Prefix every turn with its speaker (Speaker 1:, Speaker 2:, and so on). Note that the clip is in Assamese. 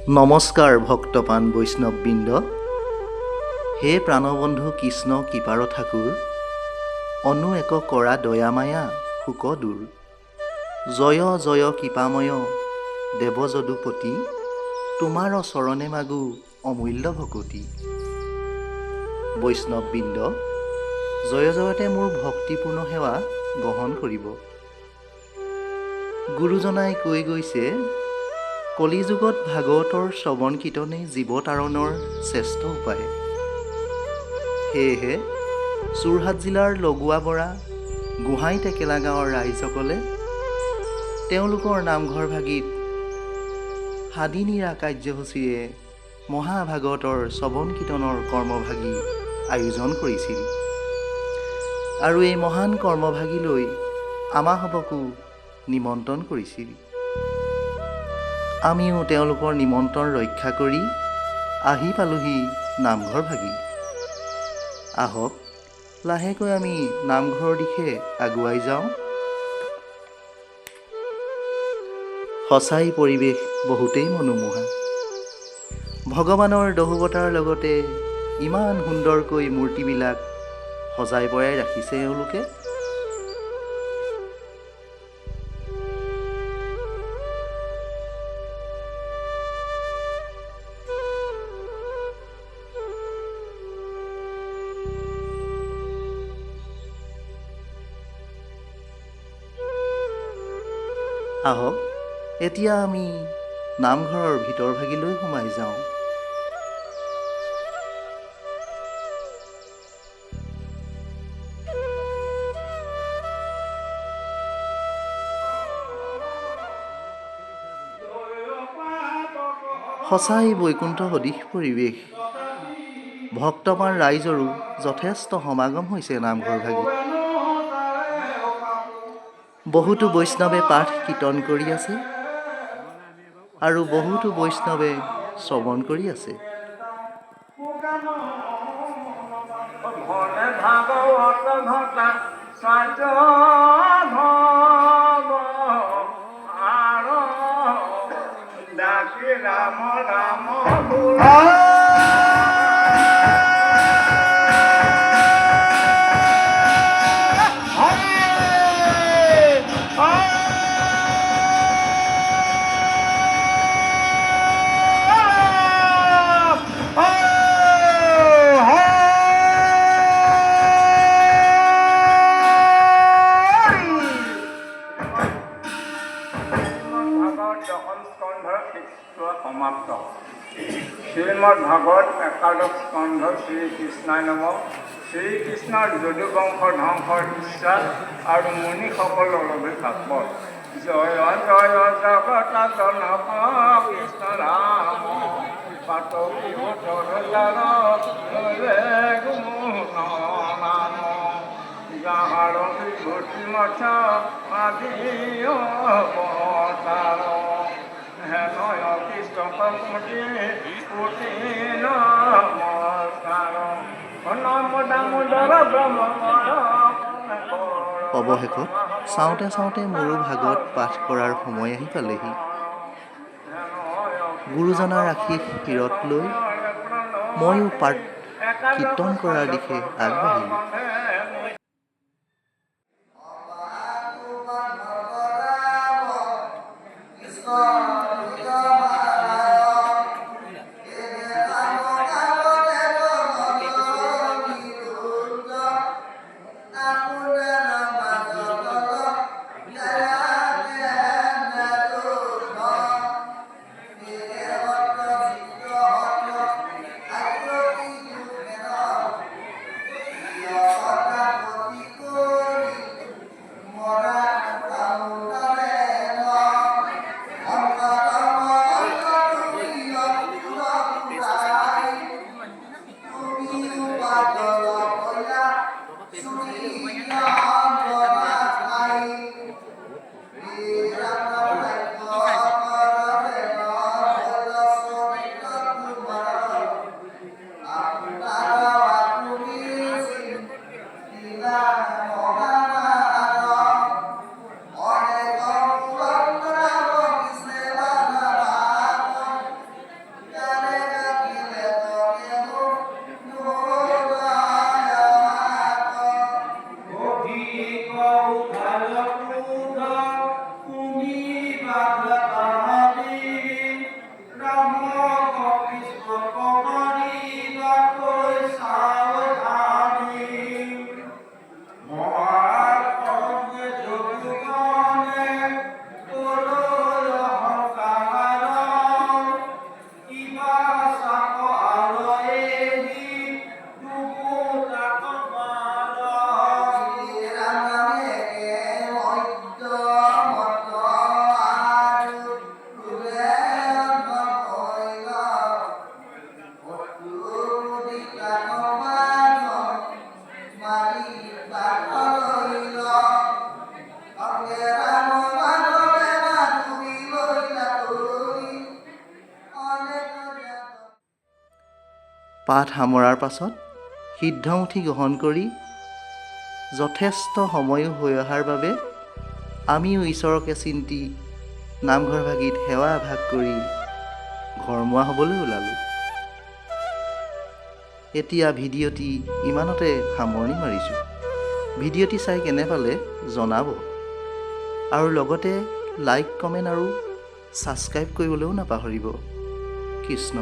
Speaker 1: নমস্কাৰ ভক্তপান বৈষ্ণৱবৃন্দ। হে প্ৰাণবন্ধু কৃষ্ণ কৃপাৰ ঠাকুৰ, অনু এক কৰা দয়ামায়া শোক দূৰ। জয় জয় কৃপাময় দেৱ যদুপতি, তোমাৰ চৰণে মাগো অমূল্য ভকতি। বৈষ্ণৱবৃন্দ, জয় জয়তে মোৰ ভক্তিপূৰ্ণ সেৱা গ্ৰহণ কৰিব। গুৰুজনাই কৈ গৈছে, কলিযুগত ভাগৱতৰ শ্ৰৱণ কীৰ্তনেই জীৱ তাৰণৰ শ্ৰেষ্ঠ উপায়। সেয়েহে যোৰহাট জিলাৰ লগোৱা বৰা গোহাঁই tekela গাঁৱৰ ৰাইজসকলে তেওঁলোকৰ নামঘৰ ভাগিত সাদিনীৰা কাৰ্যসূচীৰে মহাভাগৱতৰ শ্ৰৱণ কীৰ্তনৰ কৰ্মভাগী আয়োজন কৰিছিল। আৰু এই মহান কৰ্মভাগীলৈ আমাসবকো নিমন্ত্ৰণ কৰিছিল। আমিও তেওঁলোকৰ নিমন্ত্ৰণ ৰক্ষা কৰি আহি পালোহি নামঘৰ ভাগি। আহক লাহেকৈ আমি নামঘৰৰ দিশে আগুৱাই যাওঁ। সঁচাই পৰিৱেশ বহুতেই মনোমোহা। ভগৱানৰ দহোবতাৰ লগতে ইমান সুন্দৰকৈ মূৰ্তিবিলাক সজাই পৰাই ৰাখিছে এওঁলোকে। আহক এতিয়া আমি নামঘৰৰ ভিতৰ ভাগিলৈ সোমাই যাওঁ। সঁচাই বৈকুণ্ঠ সদৃশ পৰিৱেশ। ভক্তপ্ৰাণ ৰাইজৰো যথেষ্ট সমাগম হৈছে নামঘৰ ভাগিত। বহুতো বৈষ্ণৱে পাঠ কীৰ্তন কৰি আছে আৰু বহুতো বৈষ্ণৱে শ্ৰৱণ কৰি আছে।
Speaker 2: সমাপ্ত। শ্ৰীমদ ভাগৱত একাদশ স্কন্ধ শ্ৰীকৃষ্ণায় নমঃ। শ্ৰীকৃষ্ণৰ যদুবংশ ধ্বংসৰ ইচ্ছা আৰু মুনিসকলৰ অভিশাপত। জয় জয় জগত জনক কৃষ্ণ ৰাম, পাতকী নাম যাহাৰ বিভূতি মঠ আদি অৱতাৰ। হেনয় কৃষ্ণপতি পুতি নমস্কাৰ। নম দামোদৰ ব্ৰহ্মণৰ।
Speaker 1: অৱশেষত চাওঁতে চাওঁতে মোৰো ভাগৱত পাঠ কৰাৰ সময় আহি পালেহি। গুৰুজনাৰ আশীষ শিৰত লৈ ময়ো পাঠ কীৰ্তন কৰাৰ দিশে আগবাঢ়িলোঁ। পাঠ সামৰাৰ পাছত সিদ্ধমুঠি গ্ৰহণ কৰি যথেষ্ট সময়ো হৈ অহাৰ বাবে আমিও ঈশ্বৰকে চিন্তি নামঘৰ ভাগিত সেৱা এভাগ কৰি ঘৰমুৱা হ'বলৈ ওলালোঁ। এতিয়া ভিডিঅ'টি ইমানতে সামৰণি মাৰিছোঁ। ভিডিঅ'টি চাই কেনে পালে জনাব আৰু লগতে লাইক, কমেণ্ট আৰু ছাবস্ক্ৰাইব কৰিবলৈও নাপাহৰিব। কৃষ্ণ।